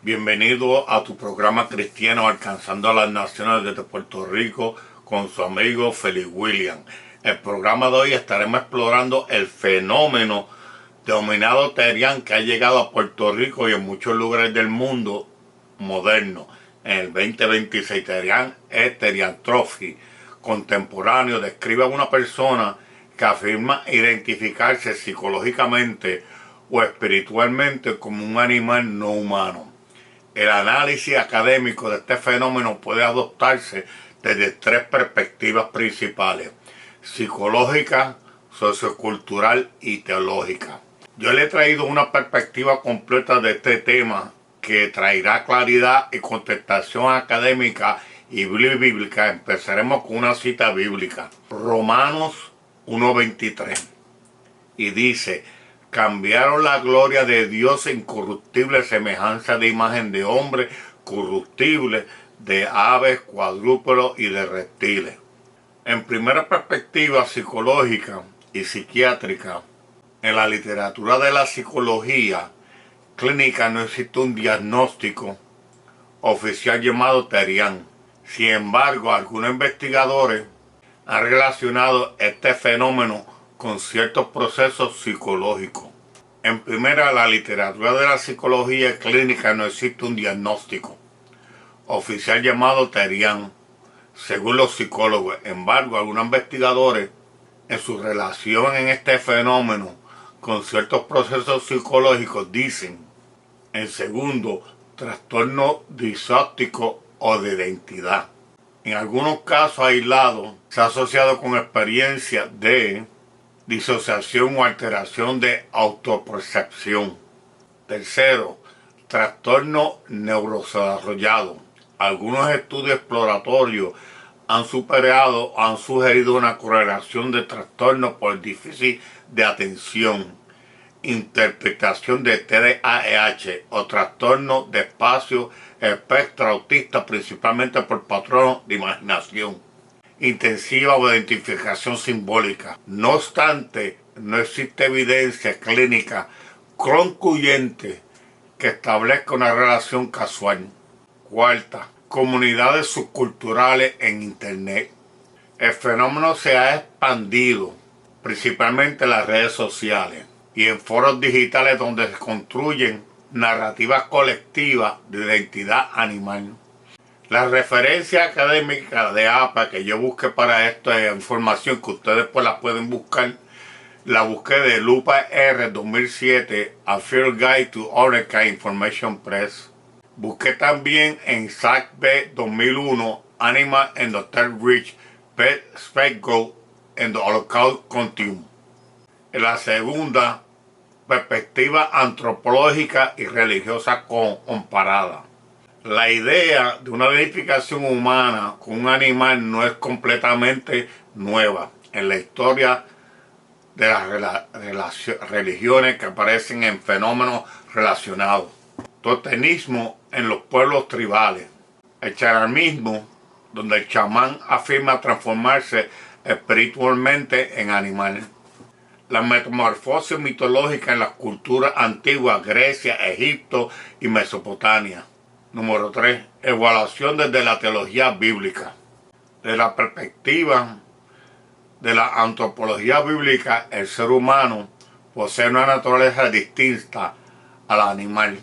Bienvenido a tu programa cristiano Alcanzando a las Naciones desde Puerto Rico con su amigo Félix William. El programa de hoy estaremos explorando el fenómeno denominado Terian que ha llegado a Puerto Rico y en muchos lugares del mundo moderno. En el 2026 Terian es teriantrofia contemporáneo, describe a una persona que afirma identificarse psicológicamente o espiritualmente como un animal no humano. El análisis académico de este fenómeno puede adoptarse desde tres perspectivas principales: psicológica, sociocultural y teológica. Yo le he traído una perspectiva completa de este tema que traerá claridad y contestación académica y bíblica. Empezaremos con una cita bíblica. Romanos 1:23. Y dice: cambiaron la gloria de Dios incorruptible, semejanza de imagen de hombre corruptible, de aves, cuadrúpedos y de reptiles. En primera perspectiva psicológica y psiquiátrica, en la literatura de la psicología clínica no existe un diagnóstico oficial llamado Terian. Sin embargo, algunos investigadores han relacionado este fenómeno con ciertos procesos psicológicos. En primera, la literatura de la psicología clínica no existe un diagnóstico oficial llamado Terian, según los psicólogos. En embargo, algunos investigadores, en su relación en este fenómeno con ciertos procesos psicológicos, dicen, en segundo, trastorno disóptico o de identidad. En algunos casos aislados se ha asociado con experiencias de disociación o alteración de autopercepción. Tercero, trastorno neurodesarrollado. Algunos estudios exploratorios han sugerido una correlación de trastorno por déficit de atención, interpretación de TDAH o trastorno de espacio espectro autista, principalmente por patrones de imaginación intensiva o identificación simbólica. No obstante, no existe evidencia clínica concluyente que establezca una relación causal. Cuarta, comunidades subculturales en Internet. El fenómeno se ha expandido principalmente en las redes sociales y en foros digitales donde se construyen narrativas colectivas de identidad animal. La referencia académica de APA que yo busqué para esta información, que ustedes pues la pueden buscar, la busqué de Lupa R 2007, A Field Guide to Orca Information Press. Busqué también en SAC-B 2001, Animal and the Third Reich, Pet Scapegoat and the Holocaust Continuum. En la segunda, perspectiva antropológica y religiosa comparada. La idea de una identificación humana con un animal no es completamente nueva en la historia de las religiones que aparecen en fenómenos relacionados. Totemismo en los pueblos tribales. El chamanismo, donde el chamán afirma transformarse espiritualmente en animal. La metamorfosis mitológica en las culturas antiguas, Grecia, Egipto y Mesopotamia. Número 3. Evaluación desde la teología bíblica. De la perspectiva de la antropología bíblica, el ser humano posee una naturaleza distinta al animal.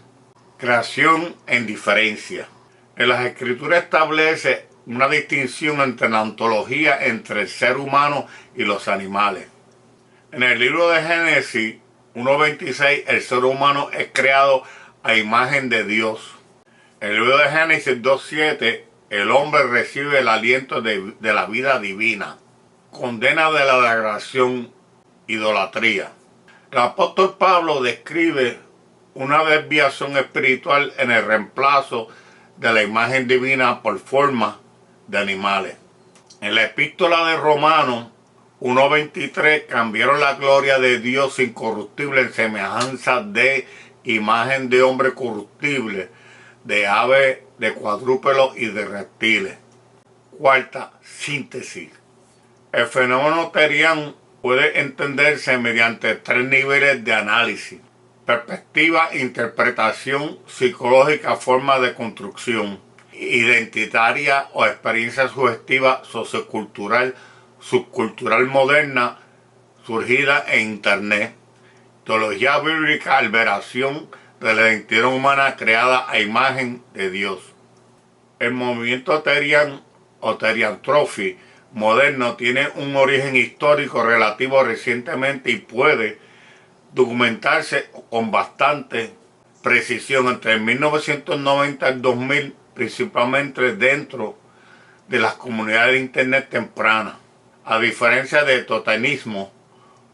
Creación en diferencia. En las escrituras establece una distinción entre la ontología entre el ser humano y los animales. En el libro de Génesis 1:26, el ser humano es creado a imagen de Dios. En el libro de Génesis 2:7, el hombre recibe el aliento de la vida divina. Condena de la degradación, idolatría. El apóstol Pablo describe una desviación espiritual en el reemplazo de la imagen divina por formas de animales. En la epístola de Romanos 1:23, cambiaron la gloria de Dios incorruptible en semejanza de imagen de hombre corruptible, de aves, de cuadrúpedos y de reptiles. Cuarta, síntesis. El fenómeno Terian puede entenderse mediante tres niveles de análisis. perspectiva, interpretación psicológica, forma de construcción identitaria o experiencia sugestiva sociocultural, subcultural moderna surgida en Internet. Teología bíblica, alberación de la identidad humana creada a imagen de Dios. El movimiento Terian o Terianthropy moderno tiene un origen histórico relativo recientemente y puede documentarse con bastante precisión entre 1990 y 2000, principalmente dentro de las comunidades de Internet tempranas. A diferencia del totemismo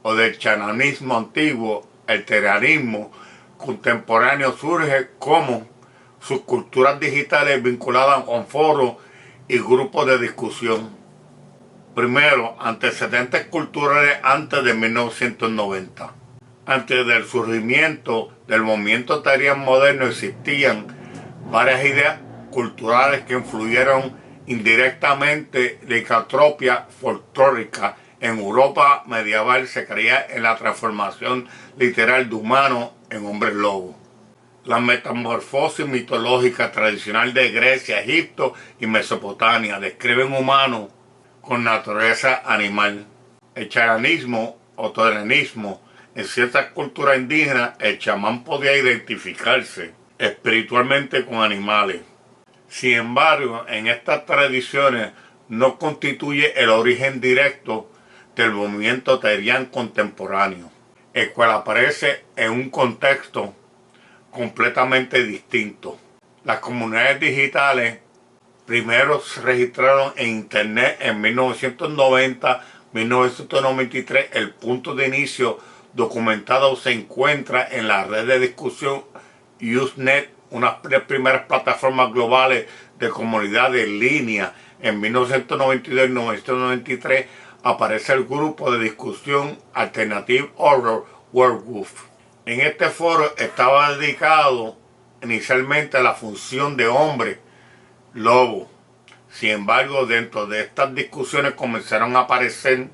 o del chamanismo antiguo, el terianismo contemporáneo surge como subculturas digitales vinculadas con foros y grupos de discusión. Primero, antecedentes culturales antes de 1990. Antes del surgimiento del movimiento terian moderno existían varias ideas culturales que influyeron indirectamente la licantropía folclórica. En Europa medieval se creía en la transformación literal de humanos en hombres lobos. La metamorfosis mitológica tradicional de Grecia, Egipto y Mesopotamia describen humanos con naturaleza animal. El chamanismo o totemismo, en ciertas culturas indígenas, el chamán podía identificarse espiritualmente con animales. Sin embargo, en estas tradiciones no constituye el origen directo del movimiento terian contemporáneo, el cual aparece en un contexto completamente distinto. Las comunidades digitales primero se registraron en Internet en 1990-1993. El punto de inicio documentado se encuentra en la red de discusión Usenet, una de las primeras plataformas globales de comunidades en línea. En 1992 y 1993 aparece el grupo de discusión Alternative Horror Werewolf. En este foro estaba dedicado inicialmente a la función de hombre lobo. Sin embargo, dentro de estas discusiones comenzaron a aparecer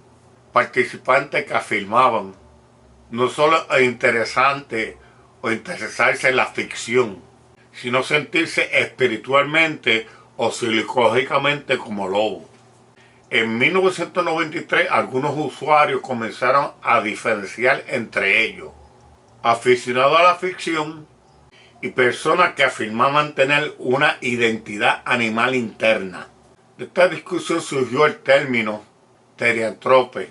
participantes que afirmaban no solo es interesante o interesarse en la ficción, sino sentirse espiritualmente o psicológicamente como lobo. En 1993 algunos usuarios comenzaron a diferenciar entre ellos aficionados a la ficción y personas que afirmaban tener una identidad animal interna. De esta discusión surgió el término terianthrope,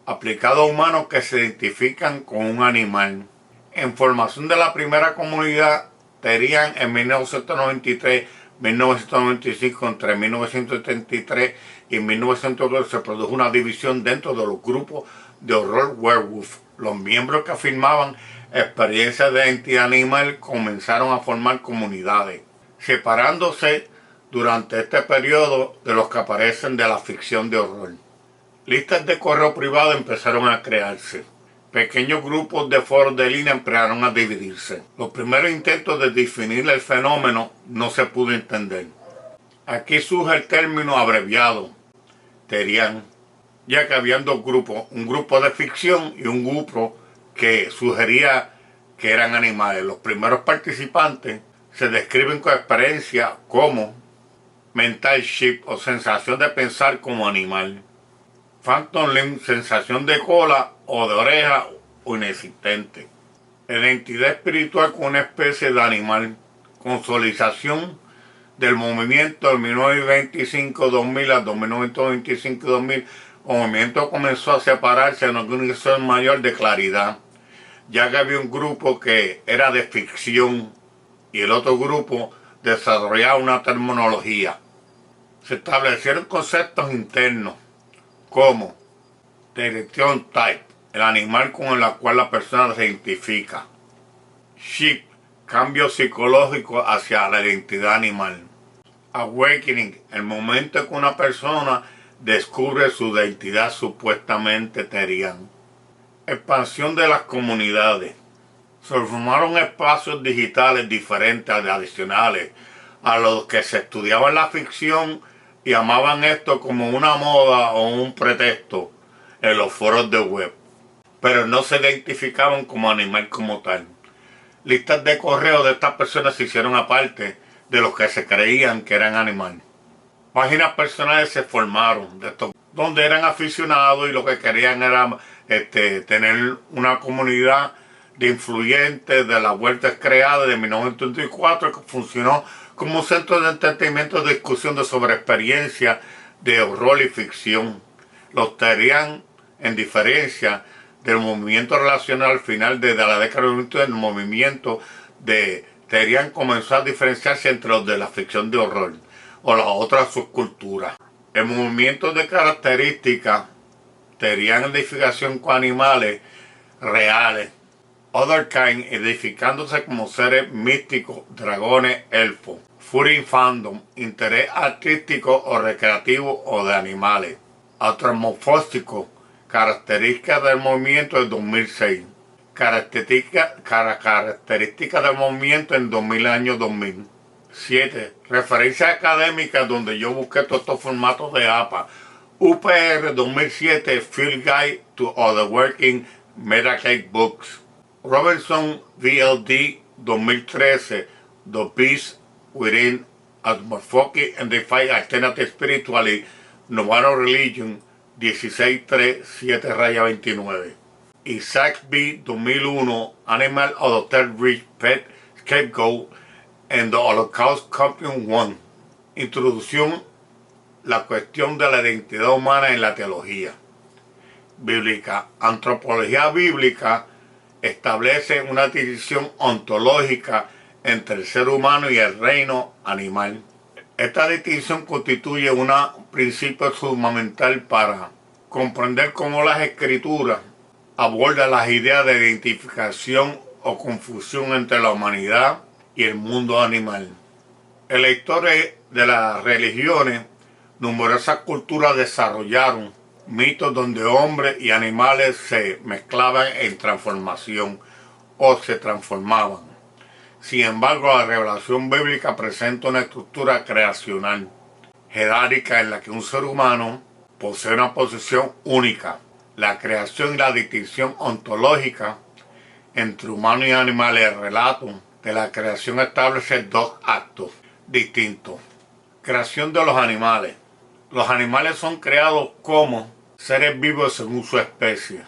aplicado a humanos que se identifican con un animal. En formación de la primera comunidad terian en 1993, 1995, entre 1973 y 1914 se produjo una división dentro de los grupos de horror werewolf. Los miembros que afirmaban experiencias de identidad animal comenzaron a formar comunidades, separándose durante este periodo de los que aparecen de la ficción de horror. Listas de correo privado empezaron a crearse. Pequeños grupos de foros de línea empezaron a dividirse. Los primeros intentos de definir el fenómeno no se pudo entender. Aquí surge el término abreviado, terian, ya que habían dos grupos, un grupo de ficción y un grupo que sugería que eran animales. Los primeros participantes se describen con experiencia como mental shift o sensación de pensar como animal. Phantom limb, sensación de cola o de oreja o inexistente. Identidad espiritual con una especie de animal. Consolidación del movimiento del 1925-2000 a 1925-2000. El movimiento comenzó a separarse en una organización mayor de claridad, ya que había un grupo que era de ficción y el otro grupo desarrollaba una terminología. Se establecieron conceptos internos como direction type, el animal con el cual la persona se identifica; shift, cambio psicológico hacia la identidad animal; awakening, el momento en que una persona descubre su identidad supuestamente terian. Expansión de las comunidades. Se formaron espacios digitales diferentes, adicionales a los que se estudiaba en la ficción y llamaban esto como una moda o un pretexto en los foros de web, pero no se identificaban como animal como tal. Listas de correo de estas personas se hicieron aparte de los que se creían que eran animales. Páginas personales se formaron de estos, donde eran aficionados y lo que querían era tener una comunidad de influyentes. De la Vuelta creada de 1934, que funcionó como un centro de entretenimiento de discusión sobre experiencias de horror y ficción. Los tenían en diferencia del movimiento relacional al final de la década de 20, del movimiento de Terian comenzó a diferenciarse entre los de la ficción de horror o las otras subculturas. El movimiento de características Terian identificación con animales reales, Otherkind identificándose como seres místicos, dragones, elfos. Furry Fandom, interés artístico o recreativo o de animales. Antropomórfico, características del movimiento del 2006. Características del movimiento en 2000 año 2000. 7. Referencias académicas donde yo busqué todos estos formatos de APA. UPR 2007, Field Guide to Other Working Medicaid Books. Robertson VLD 2013, The Beast Within Atmorphic and Defy Alternative Spirituality, Novano Religion 16.3.7-29. Isaac B. 2001, Animal Adopted Rich Pet Scapegoat and the Holocaust Compion 1. Introducción: la cuestión de la identidad humana en la teología bíblica. Antropología bíblica establece una distinción ontológica entre el ser humano y el reino animal. Esta distinción constituye un principio fundamental para comprender cómo las escrituras abordan las ideas de identificación o confusión entre la humanidad y el mundo animal. En la historia de las religiones, numerosas culturas desarrollaron mitos donde hombres y animales se mezclaban en transformación o se transformaban. Sin embargo, la revelación bíblica presenta una estructura creacional, jerárquica, en la que un ser humano posee una posición única. La creación y la distinción ontológica entre humanos y animales. El relato de la creación establece dos actos distintos. Creación de los animales. Los animales son creados como seres vivos según su especie.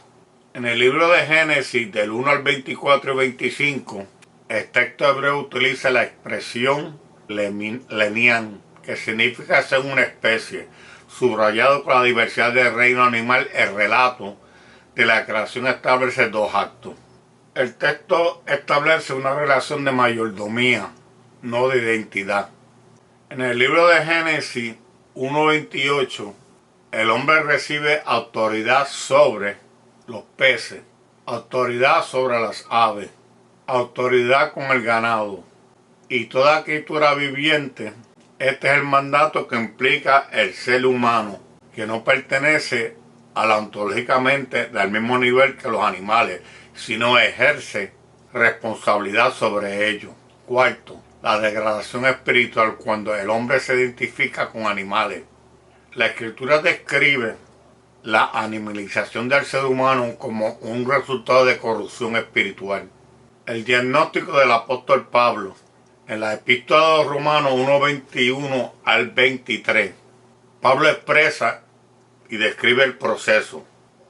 En el libro de Génesis, del 1 al 24 y 25, el texto hebreo utiliza la expresión lenian, que significa según una especie, subrayado con la diversidad del reino animal. El relato de la creación establece dos actos. El texto establece una relación de mayordomía, no de identidad. En el libro de Génesis 1.28, el hombre recibe autoridad sobre los peces, autoridad sobre las aves, autoridad con el ganado y toda criatura viviente. Este es el mandato que implica el ser humano, que no pertenece ontológicamente del mismo nivel que los animales, sino ejerce responsabilidad sobre ellos. Cuarto, la degradación espiritual, cuando el hombre se identifica con animales. La escritura describe la animalización del ser humano como un resultado de corrupción espiritual. El diagnóstico del apóstol Pablo en la epístola de los Romanos 1:21 al 23. Pablo expresa y describe el proceso.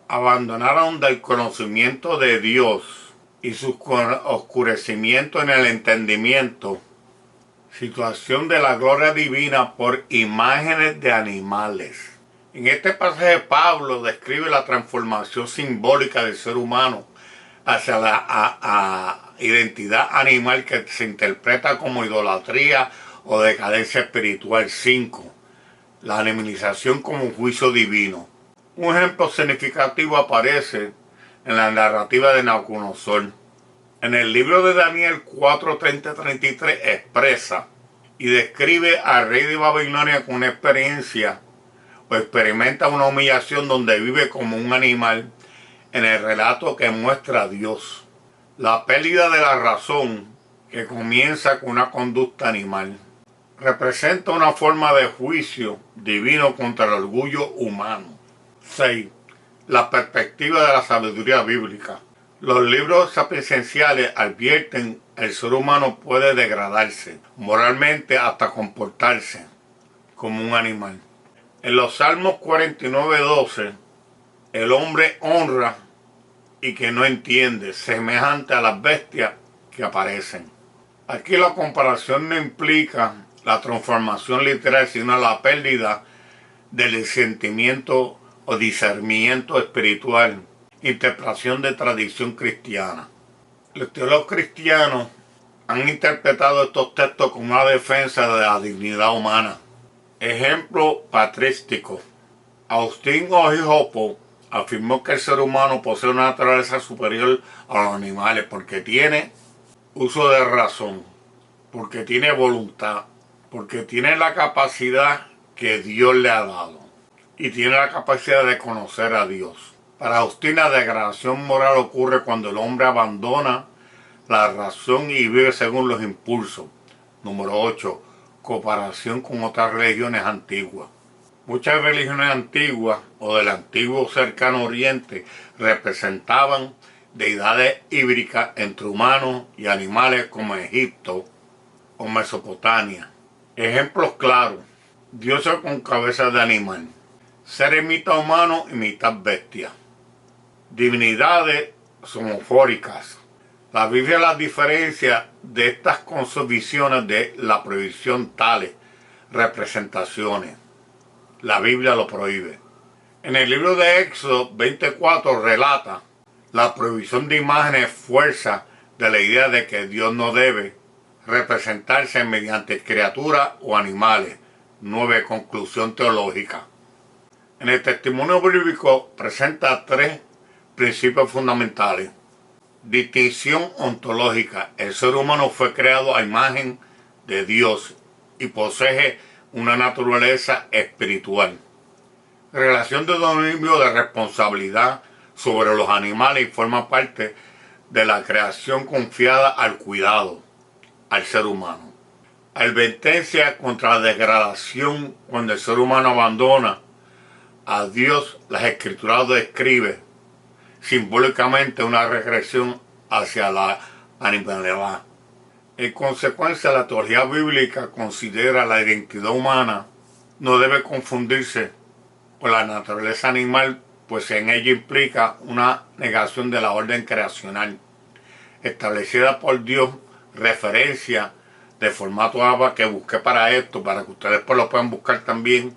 Abandonaron del conocimiento de Dios y su oscurecimiento en el entendimiento, situación de la gloria divina por imágenes de animales. En este pasaje Pablo describe la transformación simbólica del ser humano hacia la identidad animal, que se interpreta como idolatría o decadencia espiritual. 5. La animalización como juicio divino. Un ejemplo significativo aparece en la narrativa de Nabucodonosor. En el libro de Daniel 4:30-33 expresa y describe al rey de Babilonia con una experiencia o experimenta una humillación donde vive como un animal, en el relato que muestra a Dios. La pérdida de la razón, que comienza con una conducta animal, representa una forma de juicio divino contra el orgullo humano. 6. La perspectiva de la sabiduría bíblica. Los libros sapienciales advierten el ser humano puede degradarse moralmente hasta comportarse como un animal. En los Salmos 49:12, el hombre honra y que no entiende, semejante a las bestias que aparecen. Aquí la comparación no implica la transformación literal, sino la pérdida del sentimiento o discernimiento espiritual, interpretación de tradición cristiana. Los teólogos cristianos han interpretado estos textos como una defensa de la dignidad humana. Ejemplo patrístico. Agustín Ojijopo afirmó que el ser humano posee una naturaleza superior a los animales porque tiene uso de razón, porque tiene voluntad, porque tiene la capacidad que Dios le ha dado y tiene la capacidad de conocer a Dios. Para Agustín, la degradación moral ocurre cuando el hombre abandona la razón y vive según los impulsos. Número 8. Comparación con otras religiones antiguas. Muchas religiones antiguas o del antiguo cercano oriente representaban deidades híbridas entre humanos y animales como Egipto o Mesopotamia. Ejemplos claros: dioses con cabeza de animal, seres mitad humanos y mitad bestia, divinidades somofóricas. La Biblia las diferencia de estas concepciones de la prohibición tales representaciones. La Biblia lo prohíbe. En el libro de Éxodo 24 relata la prohibición de imágenes fuerza de la idea de que Dios no debe representarse mediante criaturas o animales. 9. Conclusión teológica. En el testimonio bíblico presenta 3 principios fundamentales. Distinción ontológica. El ser humano fue creado a imagen de Dios y posee una naturaleza espiritual. Relación de dominio de responsabilidad sobre los animales y forma parte de la creación confiada al cuidado al ser humano. Advertencia contra la degradación cuando el ser humano abandona a Dios. Las Escrituras describen simbólicamente una regresión hacia la animalidad. En consecuencia, la teología bíblica considera la identidad humana no debe confundirse con la naturaleza animal, pues en ella implica una negación de la orden creacional establecida por Dios, referencia de formato ABA que busqué para esto, para que ustedes pues lo puedan buscar también.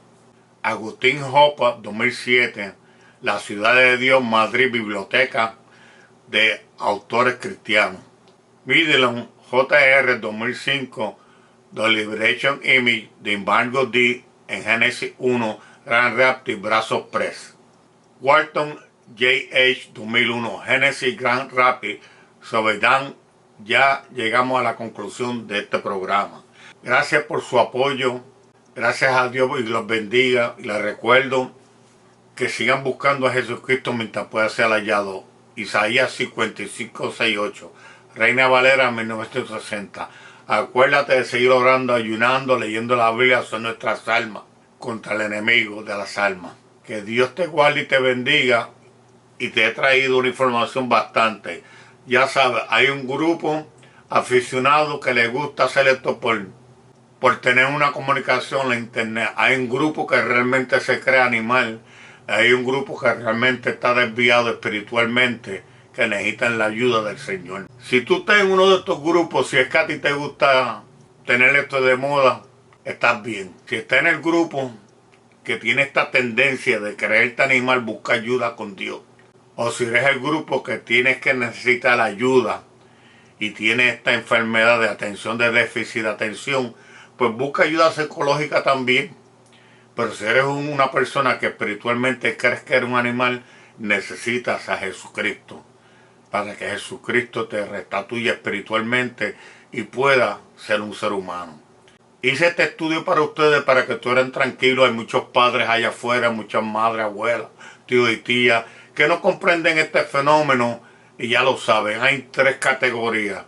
Agustín Hopa, 2007, La Ciudad de Dios, Madrid, Biblioteca de Autores Cristianos. Midland, J.R. 2005, The Liberation Image de Embargo D en Génesis 1, Grand Rapids, Brazos Press. Walton, J.H. 2001, Génesis Grand Rapids, Sobedan. Ya llegamos a la conclusión de este programa. Gracias por su apoyo. Gracias a Dios y los bendiga. Y les recuerdo que sigan buscando a Jesucristo mientras pueda ser hallado. Isaías 55:6-8. Reina Valera 1960. Acuérdate de seguir orando, ayunando, leyendo la Biblia. Son nuestras almas contra el enemigo de las almas. Que Dios te guarde y te bendiga. Y te he traído una información bastante. Ya sabes, hay un grupo aficionado que le gusta hacer esto por tener una comunicación en internet. Hay un grupo que realmente se cree animal. Hay un grupo que realmente está desviado espiritualmente, que necesitan la ayuda del Señor. Si tú estás en uno de estos grupos, si es que a ti te gusta tener esto de moda, estás bien. Si estás en el grupo que tiene esta tendencia de creerte animal, busca ayuda con Dios. O si eres el grupo que necesita la ayuda y tiene esta enfermedad de atención, de déficit de atención, pues busca ayuda psicológica también. Pero si eres una persona que espiritualmente crees que eres un animal, necesitas a Jesucristo para que Jesucristo te restatúe espiritualmente y pueda ser un ser humano. Hice este estudio para ustedes para que estuvieran tranquilos. Hay muchos padres allá afuera, muchas madres, abuelas, tíos y tías que no comprenden este fenómeno y ya lo saben. Hay 3 categorías.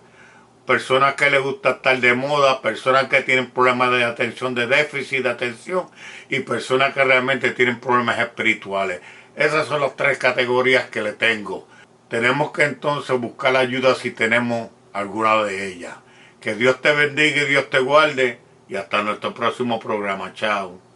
Personas que les gusta estar de moda, personas que tienen problemas de atención, de déficit de atención y personas que realmente tienen problemas espirituales. Esas son las 3 categorías que le tengo. Tenemos que entonces buscar ayuda si tenemos alguna de ellas. Que Dios te bendiga y Dios te guarde. Y hasta nuestro próximo programa. Chao.